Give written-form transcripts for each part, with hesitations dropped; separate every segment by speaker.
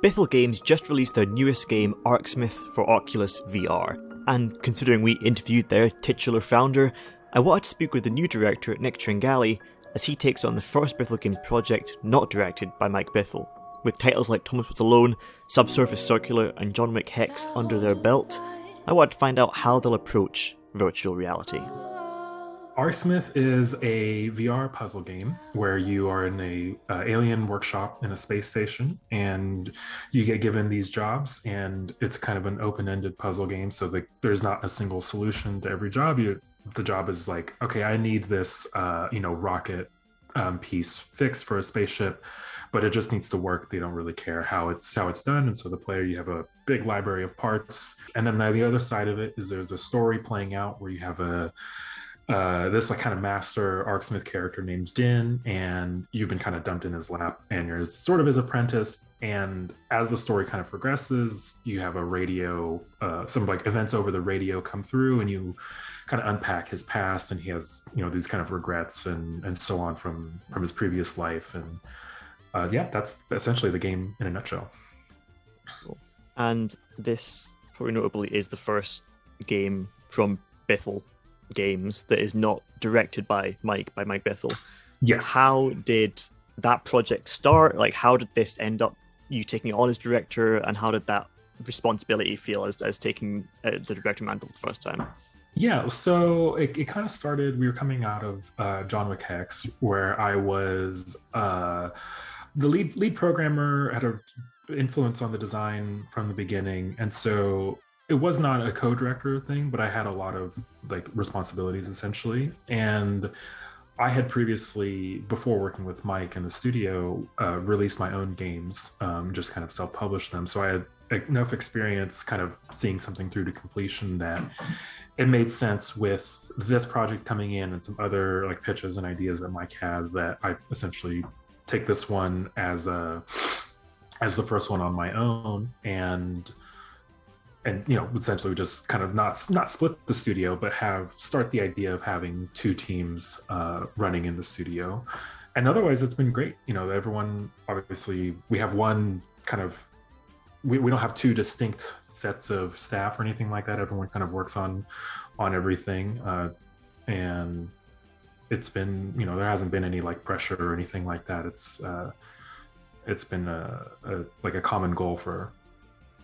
Speaker 1: Bithell Games just released their newest game, Arcsmith, for Oculus VR, and considering we interviewed their titular founder, I wanted to speak with the new director, Nic Tringali, as he takes on the first Bithell Games project not directed by Mike Bithell. With titles like Thomas Was Alone, Subsurface Circular, and John Wick Hex under their belt, I wanted to find out how they'll approach virtual reality.
Speaker 2: Arcsmith is a VR puzzle game where you are in a alien workshop in a space station, and you get given these jobs, and it's kind of an open-ended puzzle game. So there's not a single solution to every job. The job is like, okay, I need this, rocket piece fixed for a spaceship, but it just needs to work. They don't really care how it's done. And so the player, you have a big library of parts, and then the other side of it is there's a story playing out where you have this kind of master Arcsmith character named Dinn, and you've been kind of dumped in his lap, and you're sort of his apprentice. And as the story kind of progresses, you have a radio, some like events over the radio come through, and you kind of unpack his past, and he has these kind of regrets and so on from his previous life. And that's essentially the game in a nutshell.
Speaker 1: Cool. And this probably notably is the first game from Bithell Games that is not directed by Mike Bithell.
Speaker 2: Yes.
Speaker 1: How did that project start? Like, how did this end up you taking it on as director, and how did that responsibility feel as taking the director mantle for the first time?
Speaker 2: Yeah, so it kind of started, we were coming out of John Wick Hex, where I was the lead programmer, had an influence on the design from the beginning, and so it was not a co-director thing, but I had a lot of responsibilities essentially. And I had previously, before working with Mike in the studio, released my own games, just kind of self-published them. So I had enough experience kind of seeing something through to completion that it made sense with this project coming in and some other pitches and ideas that Mike had, that I essentially take this one as the first one on my own, and essentially just kind of not split the studio, but start the idea of having two teams running in the studio. And otherwise it's been great. Everyone, obviously we have one kind of, we don't have two distinct sets of staff or anything like that. Everyone kind of works on everything. And it's been, there hasn't been any pressure or anything like that. It's been a common goal for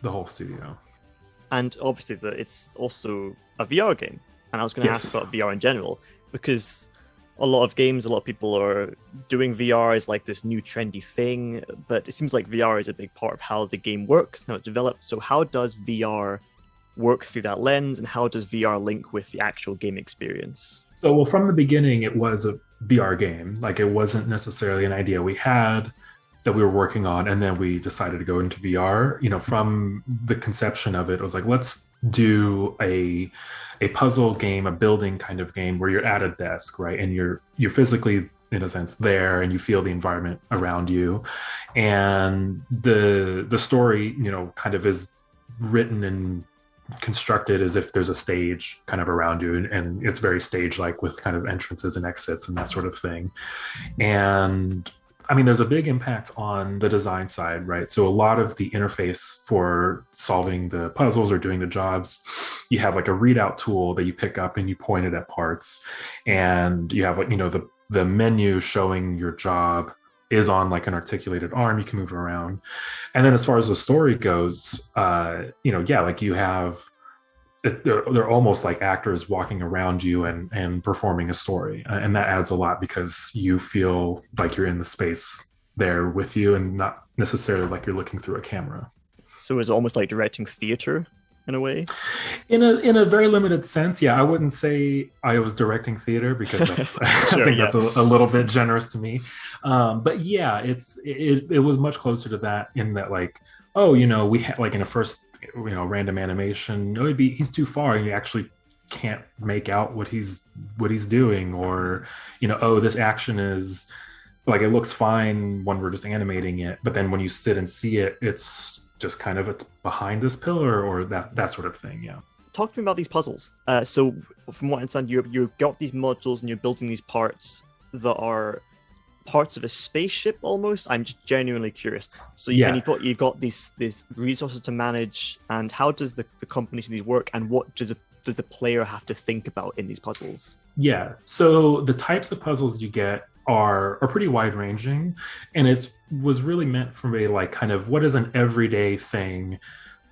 Speaker 2: the whole studio.
Speaker 1: And obviously it's also a VR game. And I was going to ask about VR in general, because a lot of people are doing VR as this new trendy thing, but it seems like VR is a big part of how the game works, how it's developed. So how does VR work through that lens, and how does VR link with the actual game experience?
Speaker 2: So, well, from the beginning, it was a VR game. It wasn't necessarily an idea we had that we were working on, and then we decided to go into VR. From the conception of it was let's do a puzzle game, a building kind of game where you're at a desk, right? And you're physically, in a sense, there, and you feel the environment around you. And the story, kind of is written and constructed as if there's a stage kind of around you, and it's very stage-like with kind of entrances and exits and that sort of thing. And I mean, there's a big impact on the design side, right? So a lot of the interface for solving the puzzles or doing the jobs, you have a readout tool that you pick up and you point it at parts, and you have the menu showing your job is on an articulated arm. You can move around. And then as far as the story goes, you have, they're almost like actors walking around you and performing a story. And that adds a lot, because you feel like you're in the space there with you, and not necessarily like you're looking through a camera.
Speaker 1: So it's almost like directing theater in a way? In
Speaker 2: a very limited sense, yeah. I wouldn't say I was directing theater, because that's,
Speaker 1: Sure,
Speaker 2: I think that's a little bit generous to me. But yeah, it was much closer to that, in that we had in a first random animation, he's too far, and you actually can't make out what he's doing, or this action is it looks fine when we're just animating it, but then when you sit and see it, it's just kind of, it's behind this pillar, or that sort of thing. Yeah.
Speaker 1: Talk to me about these puzzles. So from what I understand, you've got these modules and you're building these parts that are parts of a spaceship almost? I'm just genuinely curious. So and you've got these resources to manage, and how does the combination of these work, and what does the player have to think about in these puzzles?
Speaker 2: Yeah, so the types of puzzles you get are pretty wide ranging, and it was really meant from a like kind of what is an everyday thing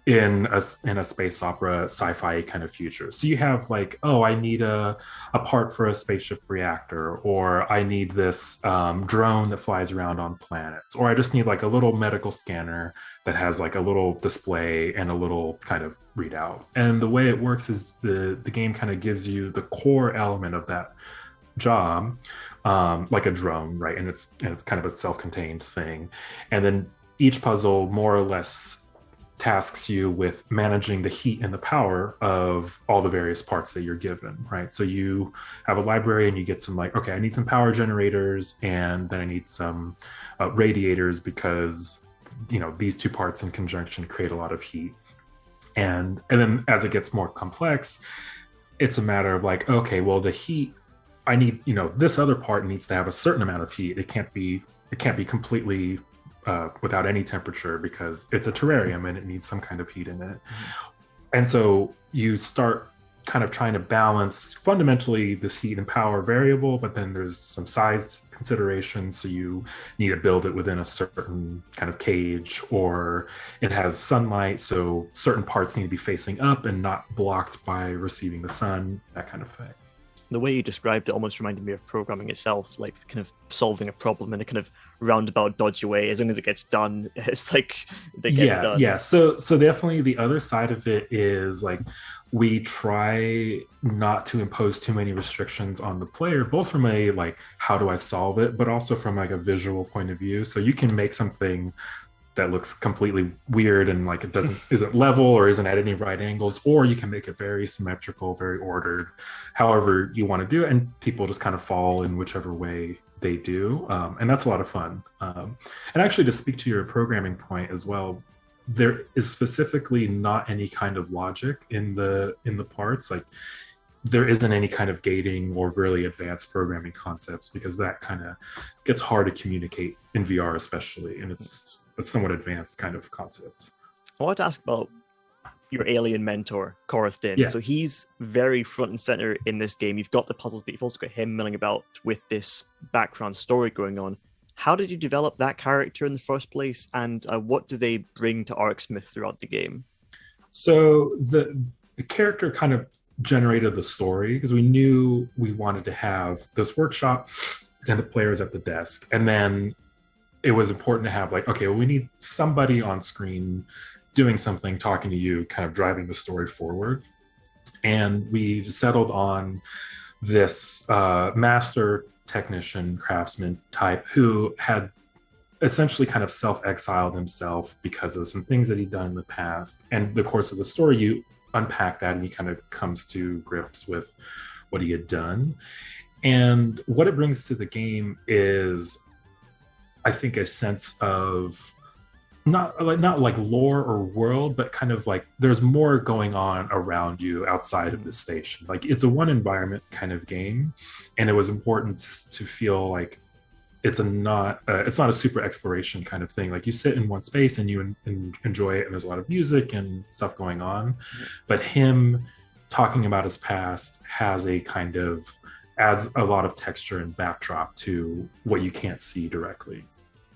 Speaker 2: in a space opera sci-fi kind of future. So you have like, oh, I need a part for a spaceship reactor, or I need this drone that flies around on planets, or I just need like a little medical scanner that has like a little display and a little kind of readout. And the way it works is the game kind of gives you the core element of that job, like a drone, right? And it's kind of a self-contained thing. And then each puzzle more or less tasks you with managing the heat and the power of all the various parts that you're given, right? So you have a library and you get some like, okay, I need some power generators, and then I need some radiators, because these two parts in conjunction create a lot of heat. And then as it gets more complex, it's a matter of like, okay, well, the heat, I need, this other part needs to have a certain amount of heat. It can't be completely without any temperature, because it's a terrarium and it needs some kind of heat in it. And so you start kind of trying to balance fundamentally this heat and power variable, but then there's some size considerations. So you need to build it within a certain kind of cage, or it has sunlight, so certain parts need to be facing up and not blocked by receiving the sun, that kind of thing.
Speaker 1: The way you described it almost reminded me of programming itself, like kind of solving a problem in a kind of roundabout, dodgy way. As long as it gets done, it's like it gets done.
Speaker 2: Yeah. So definitely the other side of it is like, we try not to impose too many restrictions on the player, both from a like, how do I solve it, but also from like a visual point of view. So you can make something that looks completely weird and like it isn't level or isn't at any right angles, or you can make it very symmetrical, very ordered, however you want to do it, and people just kind of fall in whichever way they do, and that's a lot of fun. And actually, to speak to your programming point as well, there is specifically not any kind of logic in the parts. Like, there isn't any kind of gating or really advanced programming concepts, because that kind of gets hard to communicate in VR especially, and it's a somewhat advanced kind of concept.
Speaker 1: I wanted to ask about your alien mentor, Korith Dinn.
Speaker 2: Yeah.
Speaker 1: So he's very front and center in this game. You've got the puzzles, but you've also got him milling about with this background story going on. How did you develop that character in the first place, and what do they bring to Arcsmith throughout the game?
Speaker 2: So the character kind of generated the story, because we knew we wanted to have this workshop and the players at the desk, and then it was important to have like, okay, well, we need somebody on screen doing something, talking to you, kind of driving the story forward. And we settled on this master technician, craftsman type, who had essentially kind of self-exiled himself because of some things that he'd done in the past. And the course of the story, you unpack that and he kind of comes to grips with what he had done. And what it brings to the game is, I think, a sense of not like lore or world, but kind of like there's more going on around you outside of the station. Like, it's a one environment kind of game, and it was important to feel like it's not a super exploration kind of thing. Like, you sit in one space and you enjoy it, and there's a lot of music and stuff going on. But him talking about his past has a kind of adds a lot of texture and backdrop to what you can't see directly.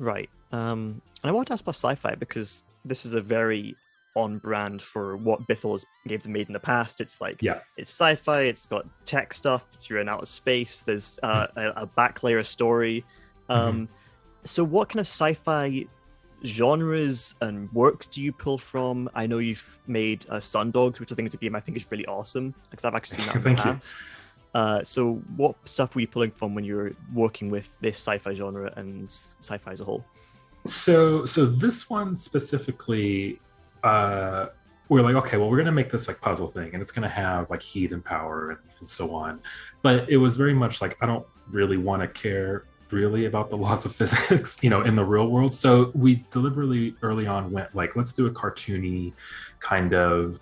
Speaker 1: Right. And I want to ask about Scifi, because this is a very on brand for what Bithell Games have made in the past. It's like, it's sci-fi, it's got tech stuff, you're in outer space, there's a back layer story. So what kind of sci-fi genres and works do you pull from? I know you've made Sundogs, which I think is a game I think is really awesome, because I've actually seen that in the past. So what stuff were you pulling from when you were working with this sci-fi genre and sci-fi as a whole?
Speaker 2: So this one specifically, we're like, okay, well, we're going to make this like puzzle thing, and it's going to have like heat and power and so on. But it was very much like, I don't really want to care really about the laws of physics, in the real world. So we deliberately early on went like, let's do a cartoony kind of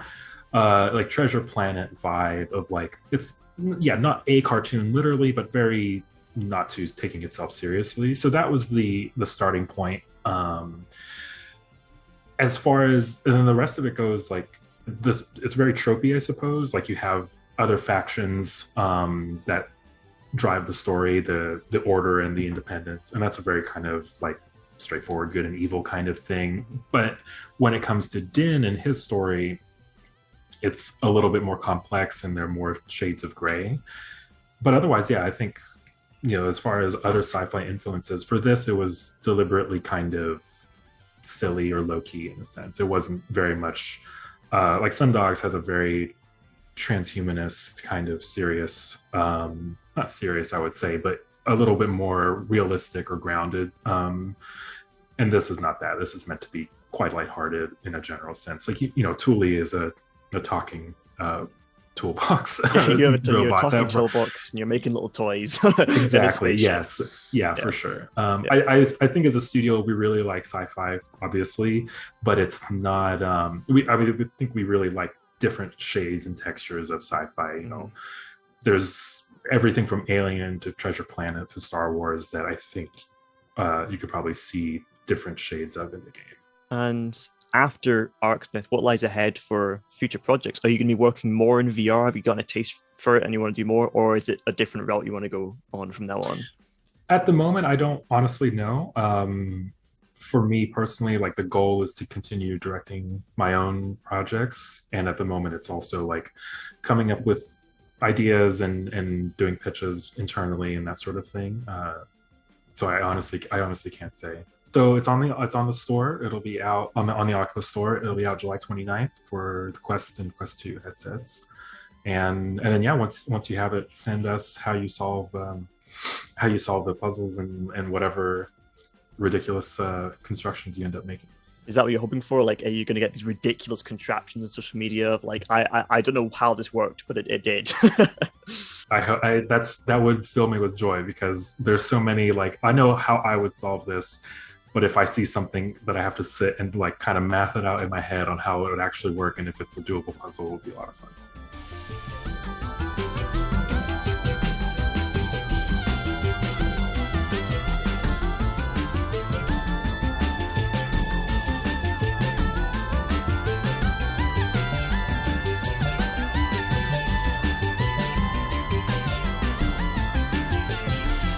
Speaker 2: like Treasure Planet vibe of like, it's not a cartoon literally, but very not too taking itself seriously. So that was the starting point. As far as, and then the rest of it goes, like this, it's very tropey, I suppose. Like you have other factions that drive the story, the order and the independents, and that's a very kind of like straightforward good and evil kind of thing. But when it comes to Dinn and his story, it's a little bit more complex and there are more shades of gray. But otherwise, yeah, I think, you know, as far as other sci-fi influences, for this, it was deliberately kind of silly or low-key in a sense. It wasn't very much like Sundogs has a very transhumanist kind of serious, not serious, I would say, but a little bit more realistic or grounded. And this is not that. This is meant to be quite lighthearted in a general sense. Like, you know, Thule is a talking toolbox.
Speaker 1: Yeah, you're a talking toolbox and you're making little toys.
Speaker 2: Exactly. Yes. Yeah, for sure. I think as a studio, we really like sci-fi, obviously, but it's not, we think we really like different shades and textures of sci-fi. You know, there's everything from Alien to Treasure Planet to Star Wars that I think you could probably see different shades of in the game.
Speaker 1: And after Arcsmith, what lies ahead for future projects? Are you going to be working more in VR? Have you gotten a taste for it and you want to do more? Or is it a different route you want to go on from now on?
Speaker 2: At the moment, I don't honestly know. For me personally, like the goal is to continue directing my own projects. And at the moment, it's also like coming up with ideas and doing pitches internally and that sort of thing. So I honestly can't say. So it's on the store. It'll be out on the Oculus store. It'll be out July 29th for the Quest and Quest 2 headsets. And then yeah, once you have it, send us how you solve the puzzles and whatever ridiculous constructions you end up making.
Speaker 1: Is that what you're hoping for? Like, are you going to get these ridiculous contraptions in social media? Like, I don't know how this worked, but it did.
Speaker 2: That would fill me with joy, because there's so many, like, I know how I would solve this, but if I see something that I have to sit and like kind of math it out in my head on how it would actually work and if it's a doable puzzle, it would be a lot of fun.